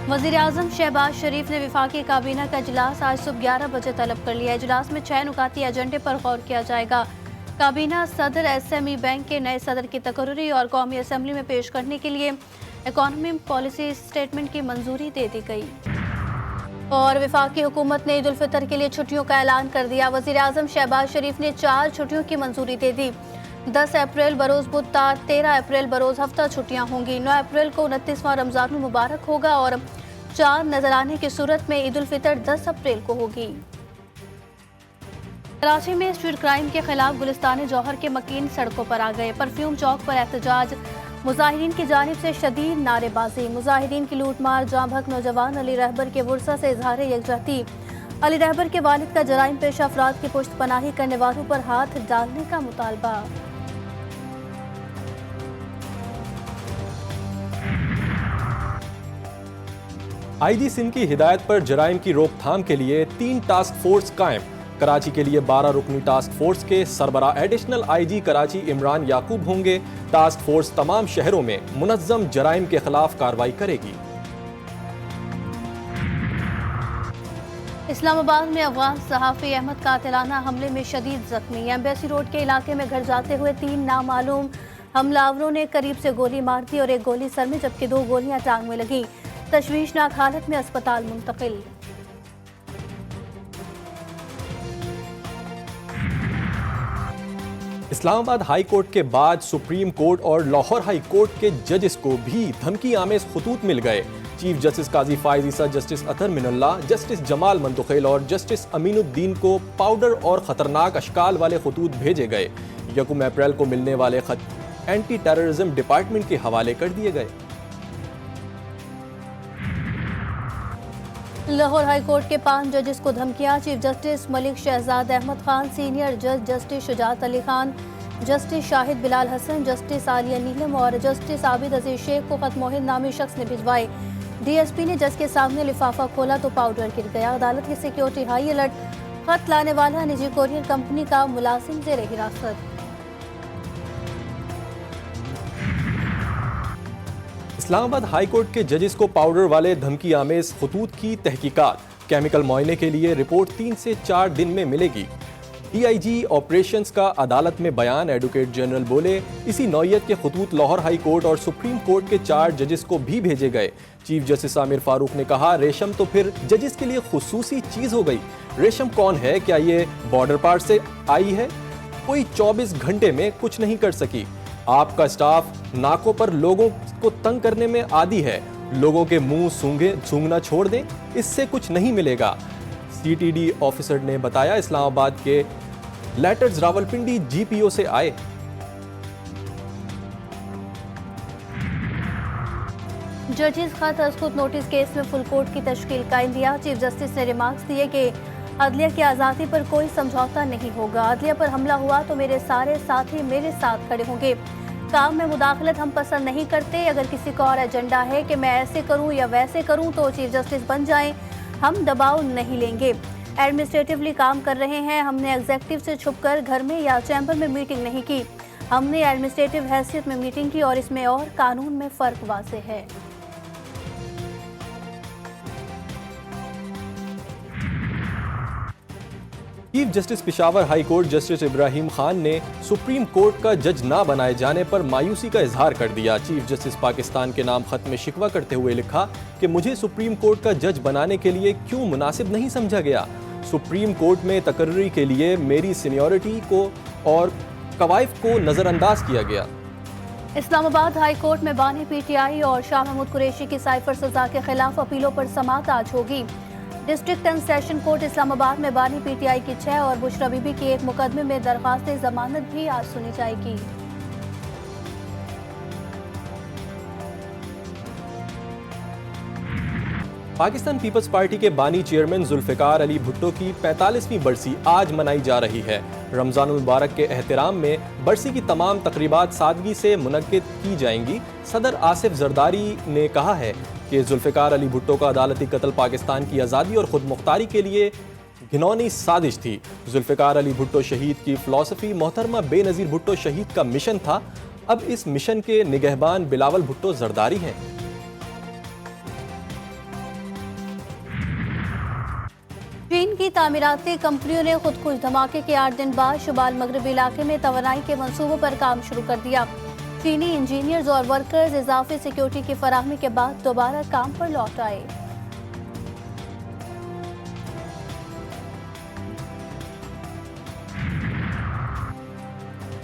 वज़ीर-ए-आज़म शहबाज शरीफ ने वफाकी काबीना का इजलास आज सुबह 11 बजे तलब कर लिया। इजलास में 6 नुकाती एजेंडे पर गौर किया जाएगा। काबीना सदर SME बैंक के नए सदर की तकर्री और कौमी असम्बली में पेश करने के लिए इकॉनमी पॉलिसी स्टेटमेंट की मंजूरी दे दी गई। और वफाकी हुकूमत ने ईद उल फितर के लिए छुट्टियों का ऐलान कर दिया। वज़ीर-ए-आज़म शहबाज शरीफ ने 4 छुट्टियों की मंजूरी दे दी। 10 अप्रैल बरोज़ बुधवार, 13 अप्रैल बरोज़ हफ्ता छुट्टियां होंगी। 9 अप्रैल को 29वां रमज़ान मुबारक होगा और चांद नजर आने की सूरत में ईद उल फितर 10 अप्रैल को होगी। कराची में स्ट्रीट क्राइम के खिलाफ गुलिस्तान जौहर के मकीन सड़कों पर आ गए। परफ्यूम चौक पर एहतजाज, मुजाहिरीन की जानिब से शदीद नारेबाजी। मुजाहिरीन की लूटमार, जाँ भक नौजवान अली रहबर के वुरसा से इजहार यकजहती। अली रहबर के वालिद का जराइम पेशा अफराद की पुश्त पनाही करने वालों पर हाथ डालने का मुतालबा। IG सिंध की हिदायत पर जराइम की रोकथाम के लिए 3 टास्क फोर्स कायम। कराची के लिए 12 रुकनी टास्क फोर्स के सरबरा एडिशनल IG कराची इमरान याकूब होंगे। टास्क फोर्स तमाम शहरों में मुनज़्ज़म जराइम के खिलाफ कार्रवाई करेगी। इस्लामाबाद में अफगान सहाफ़ी अहमद कातिलाना हमले में शदीद जख्मी। एम्बेसी रोड के इलाके में घर जाते हुए 3 नामालूम हमलावरों ने करीब से गोली मार दी और एक गोली सर में जबकि 2 गोलियां टांग में लगी। तशवीशनाक हालत में अस्पताल मुंतकिल। इस्लामाबाद हाई कोर्ट के बाद सुप्रीम कोर्ट और लाहौर हाई कोर्ट के जजेस को भी धमकी आमेज खतूत मिल गए। चीफ जस्टिस काजी फाइज ईसा, जस्टिस अतर मिनुल्लाह, जस्टिस जमाल मंतुखेल और जस्टिस अमीनुद्दीन को पाउडर और खतरनाक अशकाल वाले खतूत भेजे गए। 1 अप्रैल को मिलने वाले खत एंटी टेररिज्म डिपार्टमेंट के हवाले कर दिए गए। लाहौर हाई कोर्ट के 5 जजेस को धमकियां। Chief justice Malik Shahzad Ahmad Khan, senior जज justice Shujaat Ali Khan, justice Shahid Bilal Hasan, justice Aliya Neelam और जस्टिस आबिद अजीज शेख को खत मोहित नामी शख्स ने भिजवाए। DSP ने जज के सामने लिफाफा खोला तो पाउडर गिर गया। अदालत की सिक्योरिटी हाई अलर्ट। खत लाने वाला निजी कोरियर कंपनी का मुलाजिम जेर हिरासत। इस्लामाबाद हाई कोर्ट के जजेस को पाउडर वाले धमकी आमेज खतूत की तहकीकात। केमिकल मुआयने के लिए रिपोर्ट 3 से 4 दिन में मिलेगी। DIG ऑपरेशंस का अदालत में बयान। एडवोकेट जनरल बोले, इसी नौयत के खतूत लाहौर हाई कोर्ट और सुप्रीम कोर्ट के 4 जजेस को भी भेजे गए। चीफ जस्टिस आमिर फारूक ने कहा, रेशम तो फिर जजेस के लिए खुसूसी चीज हो गई। रेशम कौन है? क्या ये बॉर्डर पार से आई है? कोई 24 घंटे में कुछ नहीं कर सकी। आपका स्टाफ नाकों पर लोगों को तंग करने में आदी है। लोगों के मुंह सूंघना छोड़ दें, इससे कुछ नहीं मिलेगा। CTD ऑफिसर ने बताया, इस्लामाबाद के लेटर्स रावलपिंडी GPO से आए। जजेस खत अस्खुद नोटिस केस में फुल कोर्ट की तश्कील का इंदिया। चीफ जस्टिस ने रिमार्क्स दिए कि अदलिया की आज़ादी पर कोई समझौता नहीं होगा। अदलिया पर हमला हुआ तो मेरे सारे साथी मेरे साथ खड़े होंगे। काम में मुदाखलत हम पसंद नहीं करते। अगर किसी का और एजेंडा है कि मैं ऐसे करूं या वैसे करूं तो चीफ जस्टिस बन जाएं, हम दबाव नहीं लेंगे। एडमिनिस्ट्रेटिवली काम कर रहे हैं। हमने एग्जेक्टिव से छुपकर घर में या चैम्बर में मीटिंग नहीं की। हमने एडमिनिस्ट्रेटिव हैसियत में मीटिंग की और इसमें और कानून में फ़र्क वाज़ेह है। Chief justice Peshawar high court justice Ibrahim Khan ने सुप्रीम कोर्ट का जज ना बनाए जाने पर मायूसी का इजहार कर दिया। चीफ जस्टिस पाकिस्तान के नाम खत में शिकवा करते हुए लिखा कि मुझे सुप्रीम कोर्ट का जज बनाने के लिए क्यों मुनासिब नहीं समझा गया। सुप्रीम कोर्ट में तकर्री के लिए मेरी सीनियरिटी को और कवायद को नज़रअंदाज किया गया। इस्लामाबाद हाई कोर्ट में बानी PTI और शाह महमूद कुरैशी की साइफर सजा के खिलाफ अपीलों पर समाअत आज होगी। District and session court Islamabad में बानी PTI की 6 और बुशरा बीबी के एक मुकदमे में दरख्वास्त जमानत भी आज सुनी जाएगी। पाकिस्तान पीपल्स पार्टी के बानी चेयरमैन जुल्फिकार अली भुट्टो की 45वीं बरसी आज मनाई जा रही है। रमजान मुबारक के एहतराम में बरसी की तमाम तकरीबात सादगी से मुनक्किद की जाएंगी। सदर आसिफ जरदारी ने कहा है कि जुल्फिकार अली भुट्टो का अदालती कत्ल पाकिस्तान की आज़ादी और खुद मुख्तारी के लिए घिनौनी साजिश थी। जुल्फिकार अली भुट्टो शहीद की फ़िलॉसफ़ी मोहतरमा बेनज़ीर भुट्टो शहीद का मिशन था। अब इस मिशन के निगहबान बिलावल भुट्टो जरदारी हैं। तामीराती कंपनियों ने खुदकुश धमाके के 8 दिन बाद शुमाल मगरबी इलाके में तवानाई के मंसूबों पर काम शुरू कर दिया। चीनी इंजीनियर्स और वर्कर्स इजाफी सिक्योरिटी की फराहमी के बाद दोबारा काम पर लौट आए।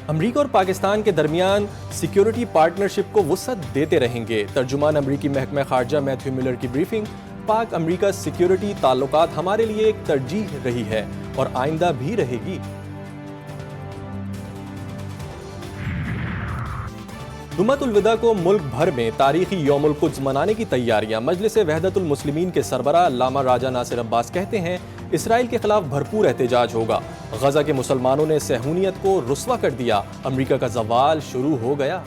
अमरीका और पाकिस्तान के दरमियान सिक्योरिटी पार्टनरशिप को वुसअत देते रहेंगे। तर्जुमान अमरीकी महकमा खारजा मैथ्यू मिलर की ब्रीफिंग। पाक अमरीका सिक्योरिटी ताल्लुकात हमारे लिए एक तरजीह रही है और आइंदा भी रहेगी। जुम्मतुल विदा को मुल्क भर में तारीखी यौमुल कुद्स मनाने की तैयारियां। मजलिस वहदतुल मुस्लिमीन के सरबराह अल्लामा राजा नासिर अब्बास कहते हैं इसराइल के खिलाफ भरपूर एहतजाज होगा। गजा के मुसलमानों ने सहूनियत को रुस्वा कर दिया। अमरीका का जवाल शुरू हो गया।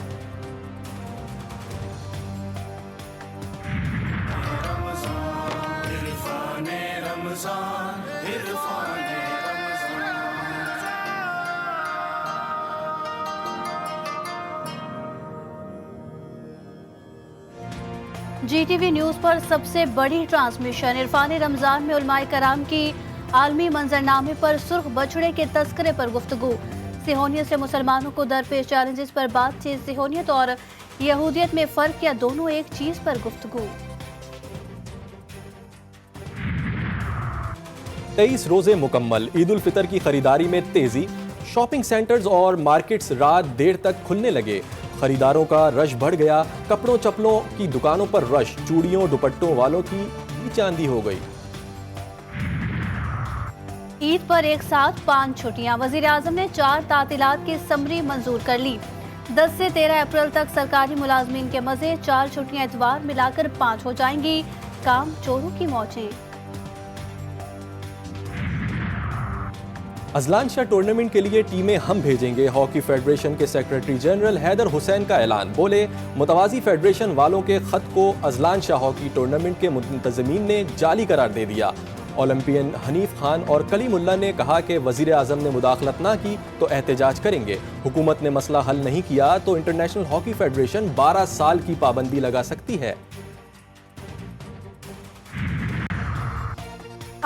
GTV न्यूज पर सबसे बड़ी ट्रांसमिशन। इरफान रमजान में उलमाए कराम की आलमी मंजरनामे पर सुर्ख बछड़े के तस्करे पर गुफ्तगू। सिहोनियत से मुसलमानों को दरपेश चैलेंजेस पर बातचीत। सिहोनियत और यहूदियत में फर्क या दोनों एक चीज पर गुफ्तगू। 23 रोजे मुकम्मल। ईद उल फितर की खरीदारी में तेजी। शॉपिंग सेंटर्स और मार्केट्स रात देर तक खुलने लगे। खरीदारों का रश बढ़ गया। कपड़ों चप्पलों की दुकानों पर रश। चूड़ियों दुपट्टों वालों की भी चांदी हो गई। ईद पर एक साथ 5 छुट्टियां। वजीर आजम ने 4 तातीलात की समरी मंजूर कर ली। 10 से 13 अप्रैल तक सरकारी मुलाजमीन के मजे। 4 छुट्टियां इतवार मिलाकर 5 हो जाएंगी। काम चोरों की मौजें। अजलान शाह टूर्नामेंट के लिए टीमें हम भेजेंगे। हॉकी फेडरेशन के सेक्रेटरी जनरल हैदर हुसैन का ऐलान। बोले मुतवाजी फेडरेशन वालों के खत को अजलान शाह हॉकी टूर्नामेंट के मुंतजमीन ने जाली करार दे दिया। ओलंपियन हनीफ खान और कलीमुल्लाह ने कहा कि वजीर आजम ने मुदाखलत ना की तो एहतजाज करेंगे। हुकूमत ने मसला हल नहीं किया तो इंटरनेशनल हॉकी फेडरेशन 12 साल की पाबंदी लगा सकती है।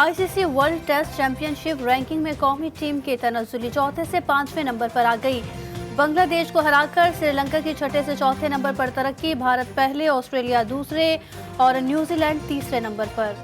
ICC World Test Championship ranking में कौमी टीम के तनज़्ज़ुली 4थे से 5वें नंबर पर आ गई। बांग्लादेश को हराकर श्रीलंका की 6ठे से 4थे नंबर पर तरक्की। भारत पहले, ऑस्ट्रेलिया दूसरे और न्यूजीलैंड तीसरे नंबर पर।